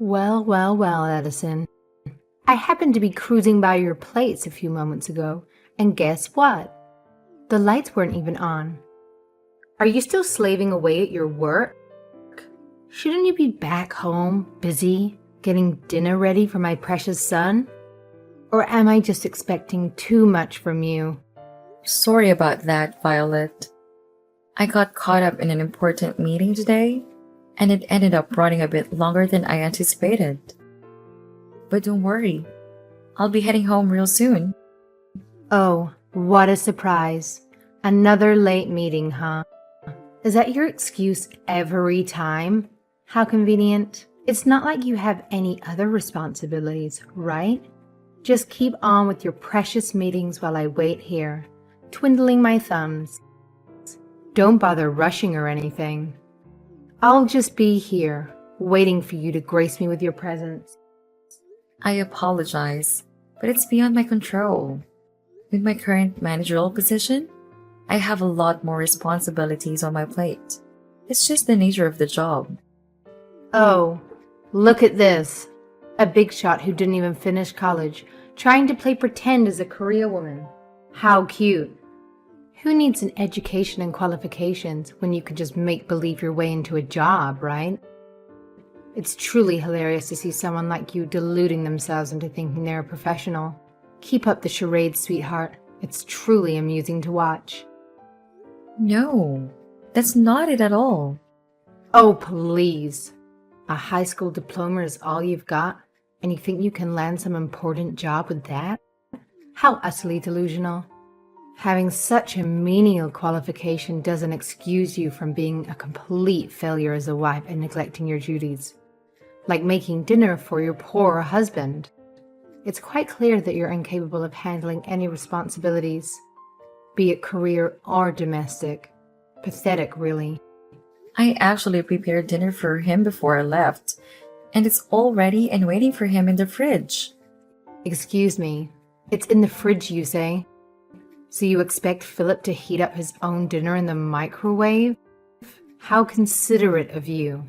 Well, Edison. I happened to be cruising by your place a few moments ago, and guess what? The lights weren't even on. Are you still slaving away at your work? Shouldn't you be back home, busy, getting dinner ready for my precious son? Or am I just expecting too much from you? Sorry about that, Violet. I got caught up in an important meeting today, and it ended up running a bit longer than I anticipated. But don't worry, I'll be heading home real soon. Oh, what a surprise. Another late meeting, huh? Is that your excuse every time? How convenient. It's not like you have any other responsibilities, right? Just keep on with your precious meetings while I wait here, twiddling my thumbs. Don't bother rushing or anything. I'll just be here, waiting for you to grace me with your presence. I apologize, but it's beyond my control. With my current managerial position, I have a lot more responsibilities on my plate. It's just the nature of the job. Oh, look at this. A big shot who didn't even finish college, trying to play pretend as a career woman. How cute. Who needs an education and qualifications when you can just make believe your way into a job, right? It's truly hilarious to see someone like you deluding themselves into thinking they're a professional. Keep up the charade, sweetheart. It's truly amusing to watch. No, that's not it at all. Oh, please. A high school diploma is all you've got, and you think you can land some important job with that? How utterly delusional. Having such a menial qualification doesn't excuse you from being a complete failure as a wife and neglecting your duties, like making dinner for your poor husband. It's quite clear that you're incapable of handling any responsibilities, be it career or domestic. Pathetic, really. I actually prepared dinner for him before I left, and it's all ready and waiting for him in the fridge. Excuse me, it's in the fridge, you say? So you expect Philip to heat up his own dinner in the microwave? How considerate of you.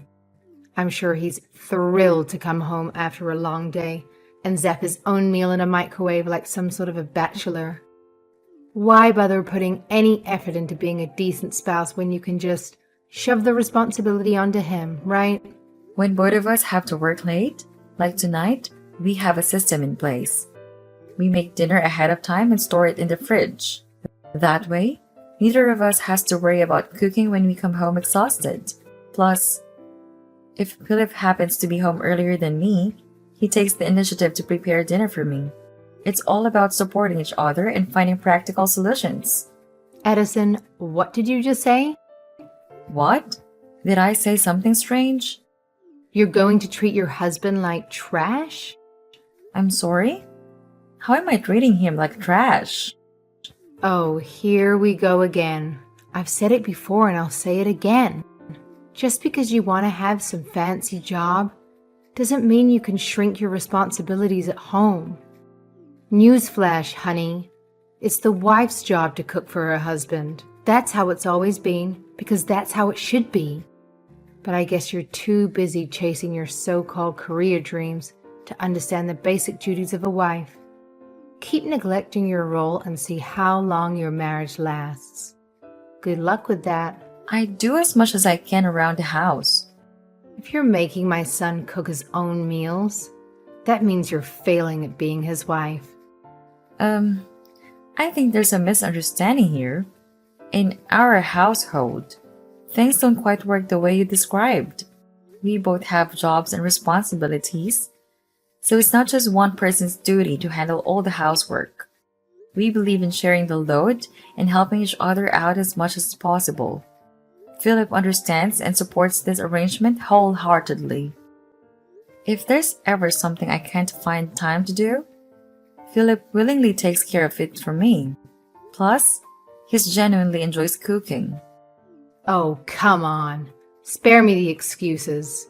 I'm sure he's thrilled to come home after a long day and zap his own meal in a microwave like some sort of a bachelor. Why bother putting any effort into being a decent spouse when you can just shove the responsibility onto him, right? When both of us have to work late, like tonight, we have a system in place. We make dinner ahead of time and store it in the fridge. That way, neither of us has to worry about cooking when we come home exhausted. Plus, if Philip happens to be home earlier than me, he takes the initiative to prepare dinner for me. It's all about supporting each other and finding practical solutions. Edison, what did you just say? What? Did I say something strange? You're going to treat your husband like trash? I'm sorry? How am I treating him like trash? Oh, here we go again. I've said it before and I'll say it again. Just because you want to have some fancy job doesn't mean you can shrink your responsibilities at home. Newsflash, honey. It's the wife's job to cook for her husband. That's how it's always been, because that's how it should be. But I guess you're too busy chasing your so-called career dreams to understand the basic duties of a wife. Keep neglecting your role and see how long your marriage lasts. Good luck with that. I do as much as I can around the house. If you're making my son cook his own meals, that means you're failing at being his wife. I think there's a misunderstanding here. In our household, things don't quite work the way you described. We both have jobs and responsibilities, so it's not just one person's duty to handle all the housework. We believe in sharing the load and helping each other out as much as possible. Philip understands and supports this arrangement wholeheartedly. If there's ever something I can't find time to do, Philip willingly takes care of it for me. Plus, he genuinely enjoys cooking. Oh, come on. Spare me the excuses.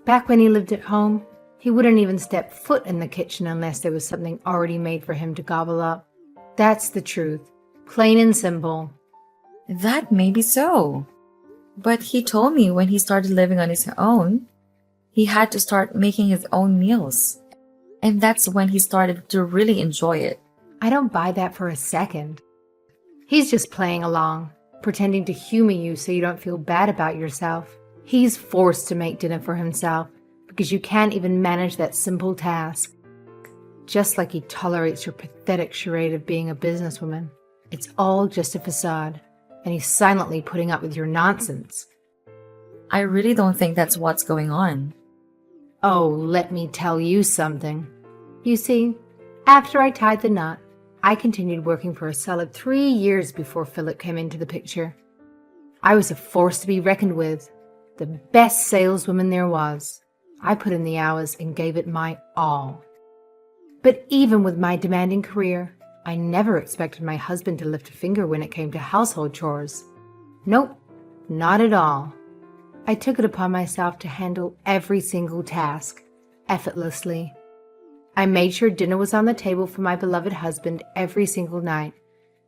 Back when he lived at home, he wouldn't even step foot in the kitchen unless there was something already made for him to gobble up. That's the truth. Plain and simple. That may be so. But he told me when he started living on his own, He had to start making his own meals. And that's when he started to really enjoy it. I don't buy that for a second. He's just playing along, pretending to humor you so you don't feel bad about yourself. He's forced to make dinner for himself because you can't even manage that simple task. Just like he tolerates your pathetic charade of being a businesswoman. It's all just a facade, and he's silently putting up with your nonsense. I really don't think that's what's going on. Oh, let me tell you something. You see, after I tied the knot, I continued working for a solid 3 years before Philip came into the picture. I was a force to be reckoned with, the best saleswoman there was. I put in the hours and gave it my all. But even with my demanding career, I never expected my husband to lift a finger when it came to household chores. Nope, not at all. I took it upon myself to handle every single task, effortlessly. I made sure dinner was on the table for my beloved husband every single night,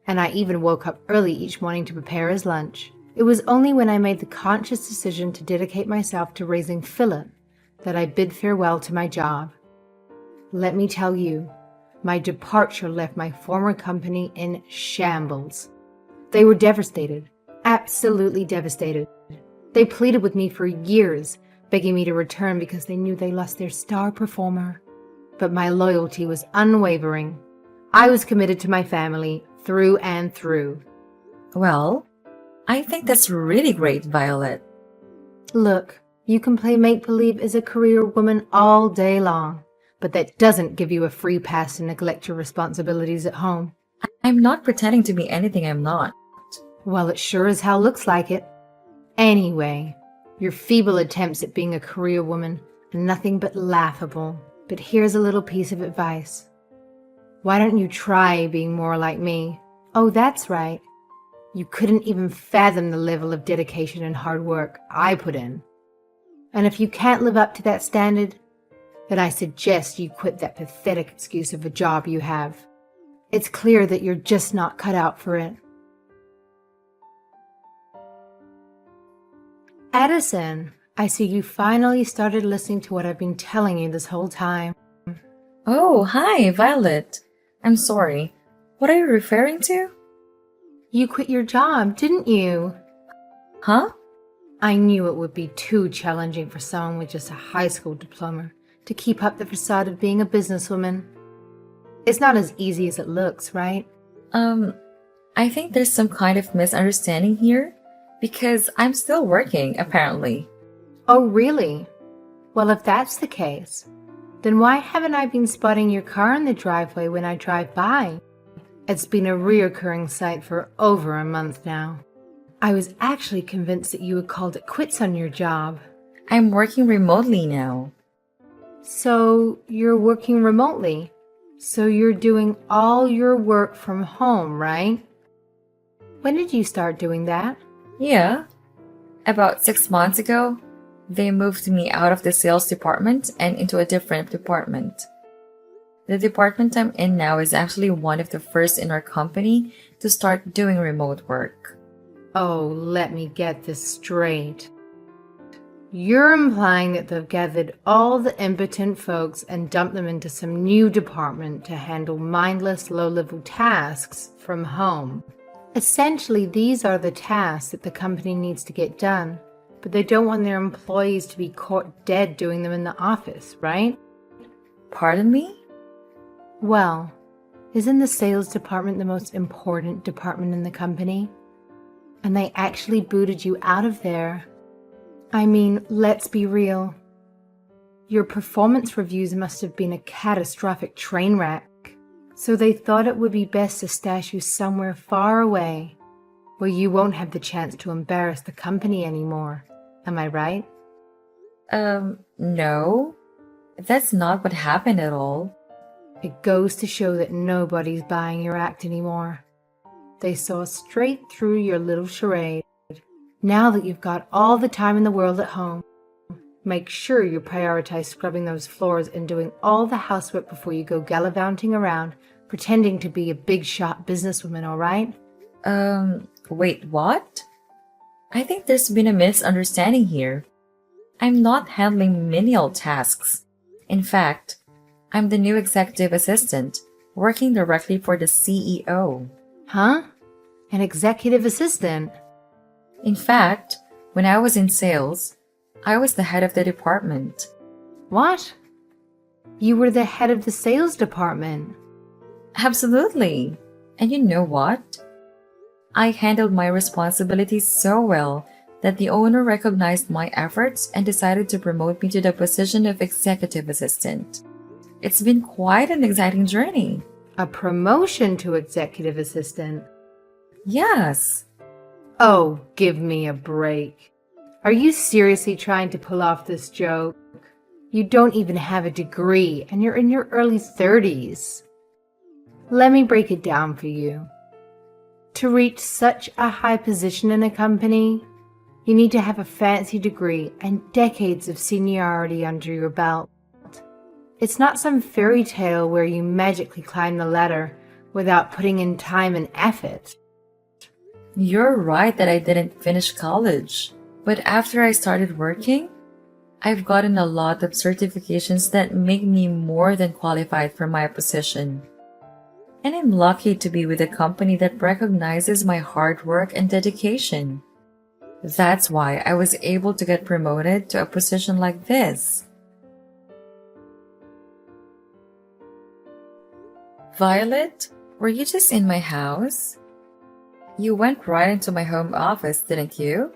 and I even woke up early each morning to prepare his lunch. It was only when I made the conscious decision to dedicate myself to raising Philip that I bid farewell to my job. Let me tell you, my departure left my former company in shambles. They were devastated, absolutely devastated. They pleaded with me for years, begging me to return because they knew they lost their star performer. But my loyalty was unwavering. I was committed to my family through and through. Well, I think that's really great, Violet. Look, you can play make-believe as a career woman all day long, but that doesn't give you a free pass to neglect your responsibilities at home. I'm not pretending to be anything I'm not. Well, it sure as hell looks like it. Anyway, your feeble attempts at being a career woman are nothing but laughable. But here's a little piece of advice. Why don't you try being more like me? Oh, that's right. You couldn't even fathom the level of dedication and hard work I put in. And if you can't live up to that standard, then I suggest you quit that pathetic excuse of a job you have. It's clear that you're just not cut out for it. Addison, I see you finally started listening to what I've been telling you this whole time. Oh, hi, Violet. I'm sorry. What are you referring to? You quit your job, didn't you? Huh? I knew it would be too challenging for someone with just a high school diploma to keep up the facade of being a businesswoman. It's not as easy as it looks, right? I think there's some kind of misunderstanding here because I'm still working, apparently. Oh, really? Well, if that's the case, then why haven't I been spotting your car in the driveway when I drive by? It's been a reoccurring sight for over a month now. I was actually convinced that you had called it quits on your job. I'm working remotely now. So you're working remotely. So you're doing all your work from home, right? When did you start doing that? Yeah. About 6 months ago, they moved me out of the sales department and into a different department. The department I'm in now is actually one of the first in our company to start doing remote work. Oh, let me get this straight. You're implying that they've gathered all the impotent folks and dumped them into some new department to handle mindless, low-level tasks from home. Essentially, these are the tasks that the company needs to get done, but they don't want their employees to be caught dead doing them in the office, right? Pardon me? Well, isn't the sales department the most important department in the company? And they actually booted you out of there. I mean, let's be real. Your performance reviews must have been a catastrophic train wreck. So they thought it would be best to stash you somewhere far away, where you won't have the chance to embarrass the company anymore. Am I right? No. That's not what happened at all. It goes to show that nobody's buying your act anymore. They saw straight through your little charade. Now that you've got all the time in the world at home, make sure you prioritize scrubbing those floors and doing all the housework before you go gallivanting around, pretending to be a big-shot businesswoman, all right? Wait, what? I think there's been a misunderstanding here. I'm not handling menial tasks. In fact, I'm the new executive assistant, working directly for the CEO. Huh? An executive assistant? In fact, when I was in sales, I was the head of the department. What? You were the head of the sales department. Absolutely. And you know what? I handled my responsibilities so well that the owner recognized my efforts and decided to promote me to the position of executive assistant. It's been quite an exciting journey. A promotion to executive assistant? Yes, Oh, give me a break. Are you seriously trying to pull off this joke? You don't even have a degree and you're in your early 30s. Let me break it down for you. To reach such a high position in a company, you need to have a fancy degree and decades of seniority under your belt. It's not some fairy tale where you magically climb the ladder without putting in time and effort. you're right that I didn't finish college. But after I started working, I've gotten a lot of certifications that make me more than qualified for my position. And I'm lucky to be with a company that recognizes my hard work and dedication. That's why I was able to get promoted to a position like this. Violet, were you just in my house? You went right into my home office, didn't you?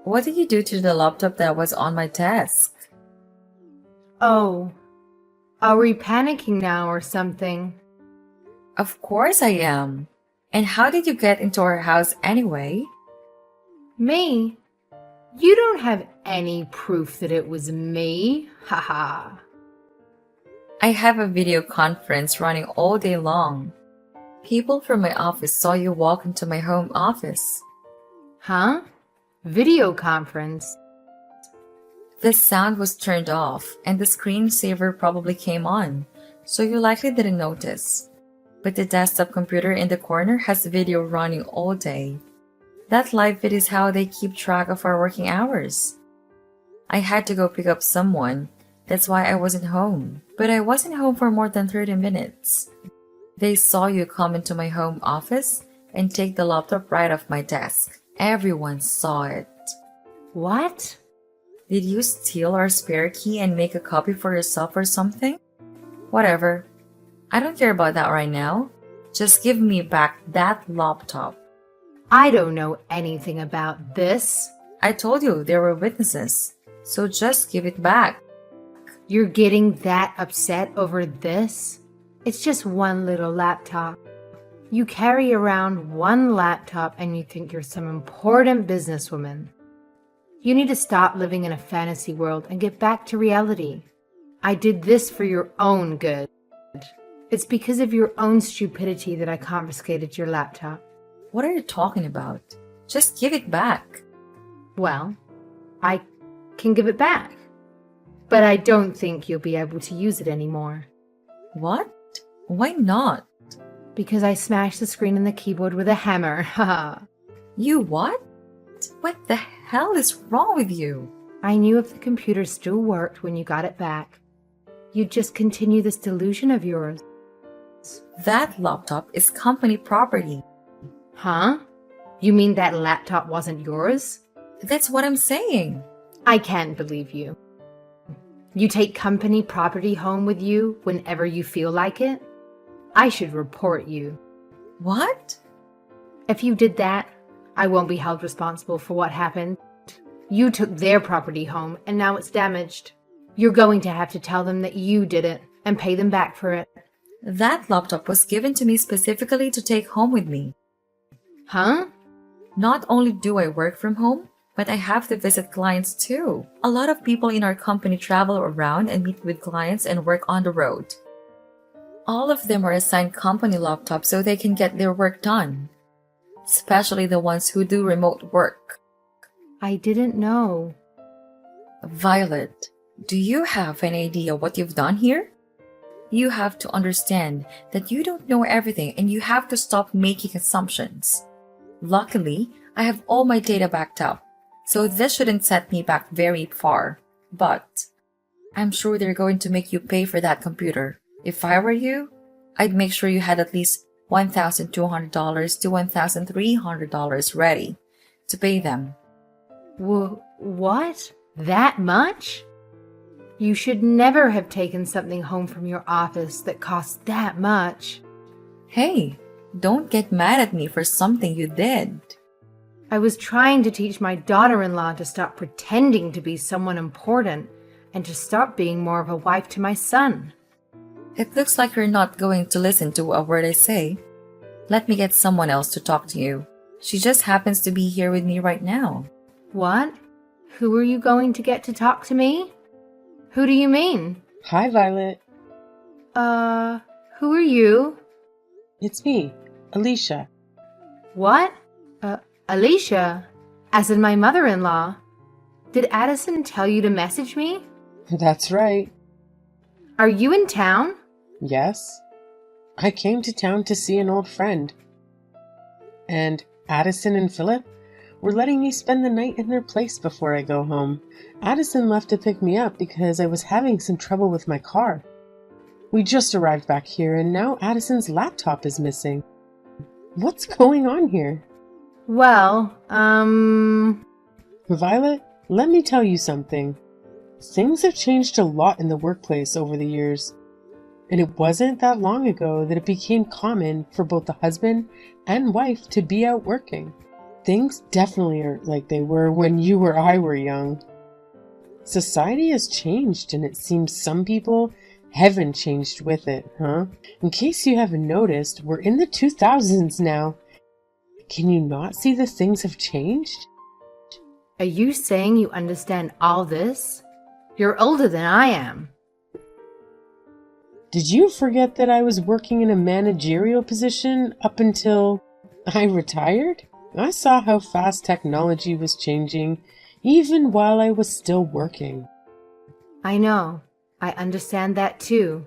What did you do to the laptop that was on my desk? Oh, are we panicking now or something? Of course I am. And how did you get into our house anyway? Me? You don't have any proof that it was me. Haha. I have a video conference running all day long. People from my office saw you walk into my home office. Huh? Video conference? The sound was turned off and the screensaver probably came on, so you likely didn't notice. But the desktop computer in the corner has video running all day. That live feed is how they keep track of our working hours. I had to go pick up someone. That's why I wasn't home. But I wasn't home for more than 30 minutes. They saw you come into my home office and take the laptop right off my desk. Everyone saw it. What? Did you steal our spare key and make a copy for yourself or something? Whatever. I don't care about that right now. Just give me back that laptop. I don't know anything about this. I told you there were witnesses, so just give it back. You're getting that upset over this? It's just one little laptop. You carry around one laptop and you think you're some important businesswoman. You need to stop living in a fantasy world and get back to reality. I did this for your own good. It's because of your own stupidity that I confiscated your laptop. What are you talking about? Just give it back. Well, I can give it back. But I don't think you'll be able to use it anymore. What? Why not? Because I smashed the screen and the keyboard with a hammer. Haha. You what? What the hell is wrong with you? I knew if the computer still worked when you got it back, you'd just continue this delusion of yours. That laptop is company property. Huh? You mean that laptop wasn't yours? That's what I'm saying. I can't believe you. You take company property home with you whenever you feel like it? I should report you. What? If you did that, I won't be held responsible for what happened. You took their property home and now it's damaged. You're going to have to tell them that you did it and pay them back for it. That laptop was given to me specifically to take home with me. Huh? Not only do I work from home, but I have to visit clients too. A lot of people in our company travel around and meet with clients and work on the road. All of them are assigned company laptops so they can get their work done, especially the ones who do remote work. I didn't know. Violet, do you have an idea what you've done here? You have to understand that you don't know everything and you have to stop making assumptions. Luckily, I have all my data backed up. So this shouldn't set me back very far. But I'm sure they're going to make you pay for that computer. If I were you, I'd make sure you had at least $1,200 to $1,300 ready to pay them. What? That much? You should never have taken something home from your office that cost that much. Hey, don't get mad at me for something you did. I was trying to teach my daughter-in-law to stop pretending to be someone important and to stop being more of a wife to my son. It looks like you're not going to listen to a word I say. Let me get someone else to talk to you. She just happens to be here with me right now. What? Who are you going to get to talk to me? Who do you mean? Hi, Violet. Who are you? It's me, Alicia. What? Alicia? As in my mother-in-law. Did Addison tell you to message me? That's right. Are you in town? Yes. I came to town to see an old friend. And Addison and Philip were letting me spend the night in their place before I go home. Addison left to pick me up because I was having some trouble with my car. We just arrived back here and now Addison's laptop is missing. What's going on here? Well, Violet, let me tell you something. Things have changed a lot in the workplace over the years. And it wasn't that long ago that it became common for both the husband and wife to be out working. Things definitely aren't like they were when you or I were young. Society has changed and it seems some people haven't changed with it, huh? In case you haven't noticed, we're in the 2000s now. Can you not see the things have changed? are you saying you understand all this? You're older than I am. Did you forget that I was working in a managerial position up until I retired? I saw how fast technology was changing, even while I was still working. I know. I understand that too.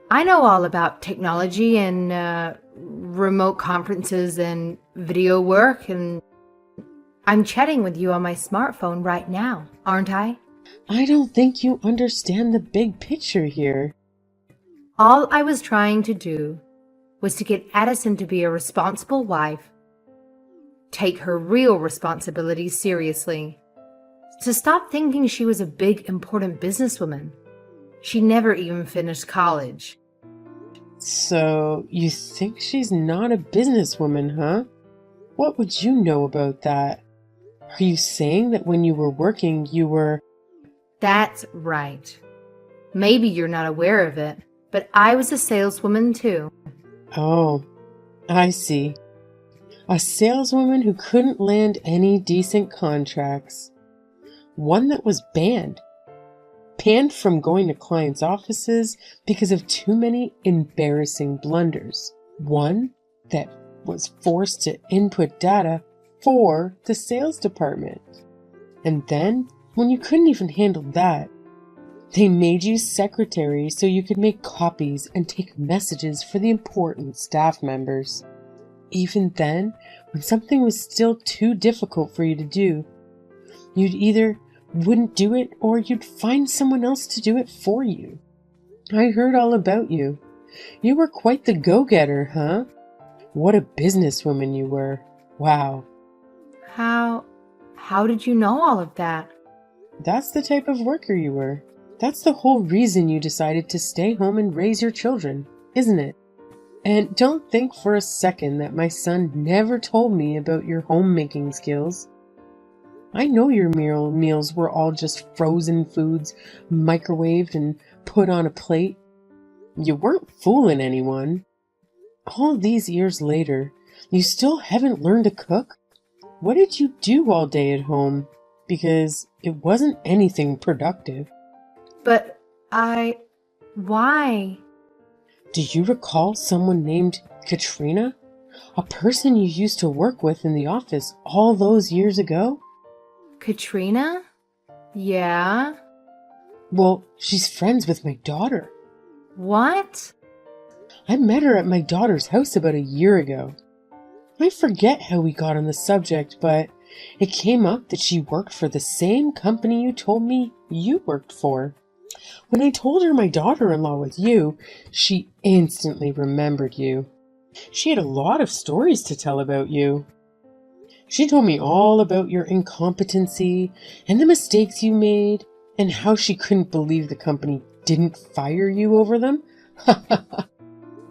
I know all about technology and remote conferences and video work, and I'm chatting with you on my smartphone right now, aren't I? I don't think you understand the big picture here. All I was trying to do was to get Addison to be a responsible wife, take her real responsibilities seriously, to stop thinking she was a big, important businesswoman. She never even finished college. So, you think she's not a businesswoman, huh? What would you know about that? Are you saying that when you were working, you were... That's right. Maybe you're not aware of it, but I was a saleswoman too. Oh, I see. A saleswoman who couldn't land any decent contracts. One that was banned. Banned from going to clients' offices because of too many embarrassing blunders. One that was forced to input data for the sales department. And then, when you couldn't even handle that, they made you secretary so you could make copies and take messages for the important staff members. Even then, when something was still too difficult for you to do, you'd either wouldn't do it or you'd find someone else to do it for you. I heard all about you. You were quite the go-getter, huh? What a businesswoman you were. Wow. How did you know all of that? That's the type of worker you were. That's the whole reason you decided to stay home and raise your children, isn't it? And don't think for a second that my son never told me about your homemaking skills. I know your meals were all just frozen foods, microwaved and put on a plate. You weren't fooling anyone. All these years later, you still haven't learned to cook? What did you do all day at home? Because it wasn't anything productive. But why? Do you recall someone named Katrina? A person you used to work with in the office all those years ago? Katrina? Yeah? Well, she's friends with my daughter. What? I met her at my daughter's house about a year ago. I forget how we got on the subject, but It came up that she worked for the same company you told me you worked for. When I told her my daughter-in-law was you, she instantly remembered you. She had a lot of stories to tell about you. She told me all about your incompetency and the mistakes you made and how she couldn't believe the company didn't fire you over them.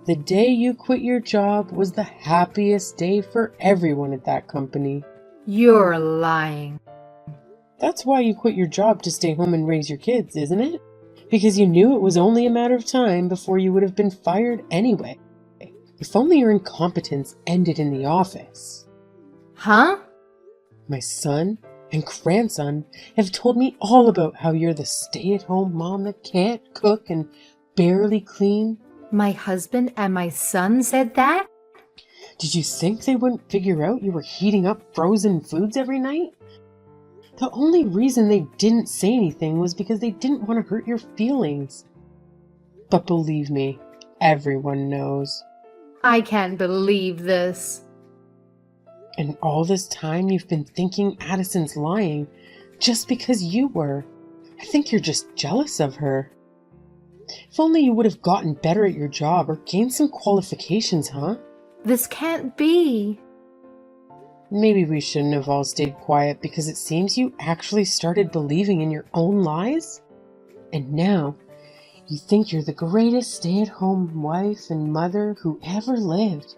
The day you quit your job was the happiest day for everyone at that company. You're lying. That's why you quit your job to stay home and raise your kids, isn't it? Because you knew it was only a matter of time before you would have been fired anyway. If only your incompetence ended in the office. Huh? My son and grandson have told me all about how you're the stay-at-home mom that can't cook and barely clean. My husband and my son said that? Did you think they wouldn't figure out you were heating up frozen foods every night? The only reason they didn't say anything was because they didn't want to hurt your feelings. But believe me, everyone knows. I can't believe this. And all this time you've been thinking Addison's lying just because you were. I think you're just jealous of her. If only you would have gotten better at your job or gained some qualifications, huh? This can't be. Maybe we shouldn't have all stayed quiet because it seems you actually started believing in your own lies. And now, you think you're the greatest stay-at-home wife and mother who ever lived.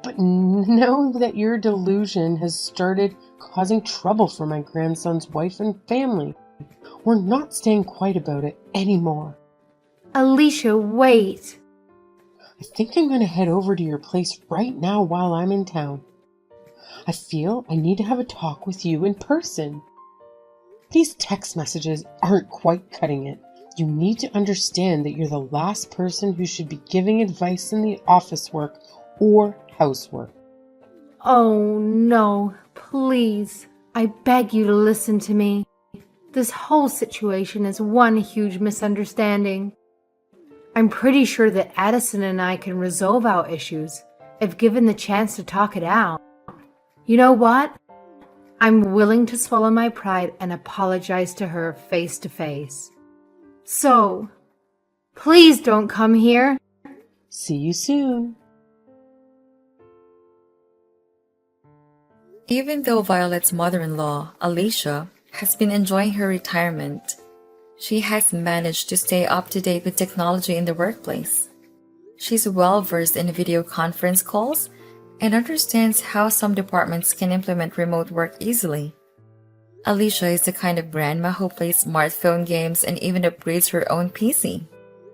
But know that your delusion has started causing trouble for my grandson's wife and family. We're not staying quiet about it anymore. Alicia, wait. I think I'm going to head over to your place right now while I'm in town. I feel I need to have a talk with you in person. These text messages aren't quite cutting it. You need to understand that you're the last person who should be giving advice in the office work or housework. Oh, no. Please. I beg you to listen to me. This whole situation is one huge misunderstanding. I'm pretty sure that Addison and I can resolve our issues if given the chance to talk it out. You know what? I'm willing to swallow my pride and apologize to her face to face. So, please don't come here. See you soon. Even though Violet's mother-in-law, Alicia, has been enjoying her retirement, she has managed to stay up to date with technology in the workplace. She's well-versed in video conference calls and understands how some departments can implement remote work easily. Alicia is the kind of grandma who plays smartphone games and even upgrades her own PC.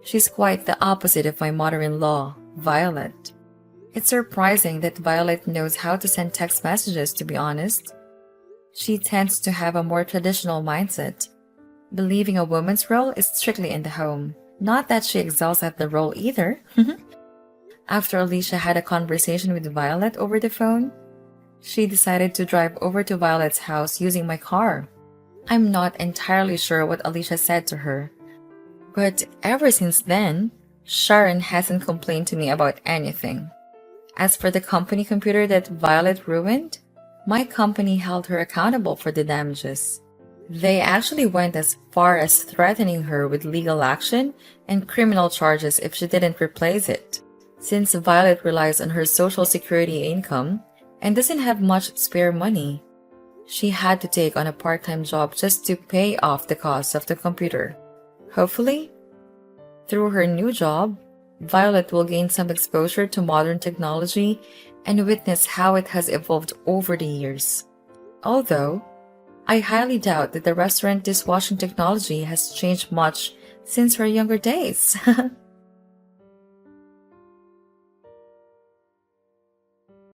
She's quite the opposite of my mother-in-law, Violet. It's surprising that Violet knows how to send text messages, to be honest. She tends to have a more traditional mindset, believing a woman's role is strictly in the home. Not that she excels at the role either. After Alicia had a conversation with Violet over the phone, she decided to drive over to Violet's house using my car. I'm not entirely sure what Alicia said to her, but ever since then, Sharon hasn't complained to me about anything. As for the company computer that Violet ruined, my company held her accountable for the damages. They actually went as far as threatening her with legal action and criminal charges if she didn't replace it. Since Violet relies on her Social Security income and doesn't have much spare money, she had to take on a part-time job just to pay off the cost of the computer. Hopefully, through her new job, Violet will gain some exposure to modern technology and witness how it has evolved over the years. Although, I highly doubt that the restaurant dishwashing technology has changed much since her younger days.